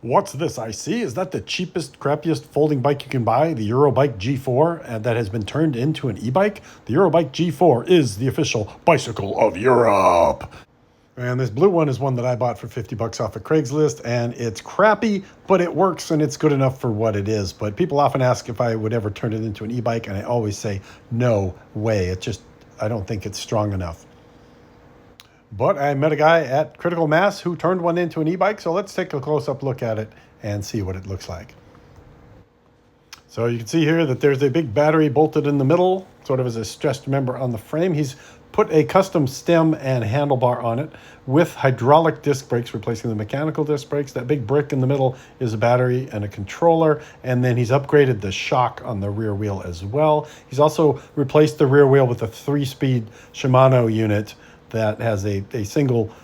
What's this I see? Is that the cheapest, crappiest folding bike you can buy, the Eurobike G4, that has been turned into an e-bike? The Eurobike G4 is the official bicycle of Europe. And this blue one is one that I bought for 50 bucks off of Craigslist, and it's crappy, but it works and it's good enough for what it is. But people often ask if I would ever turn it into an e-bike, and I always say, no way. I don't think it's strong enough. But I met a guy at Critical Mass who turned one into an e-bike, so let's take a close-up look at it and see what it looks like. So you can see here that there's a big battery bolted in the middle, sort of as a stressed member on the frame. He's put a custom stem and handlebar on it with hydraulic disc brakes, replacing the mechanical disc brakes. That big brick in the middle is a battery and a controller, and then he's upgraded the shock on the rear wheel as well. He's also replaced the rear wheel with a 3-speed Shimano unit that has a single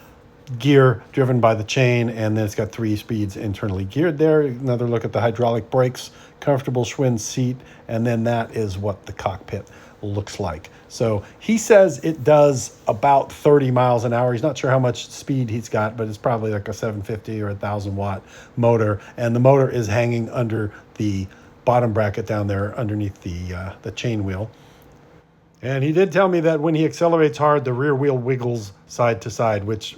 gear driven by the chain, and then it's got 3 speeds internally geared there. Another look at the hydraulic brakes, comfortable Schwinn seat, and then that is what the cockpit looks like. So he says it does about 30 miles an hour. He's not sure how much speed he's got, but it's probably like a 750 or 1,000 watt motor, and the motor is hanging under the bottom bracket down there underneath the chain wheel. And he did tell me that when he accelerates hard, the rear wheel wiggles side to side, which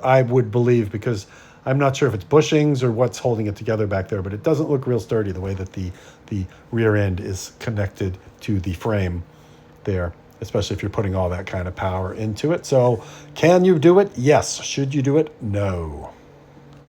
I would believe, because I'm not sure if it's bushings or what's holding it together back there, but it doesn't look real sturdy the way that the rear end is connected to the frame there, especially if you're putting all that kind of power into it. So can you do it? Yes. Should you do it? No.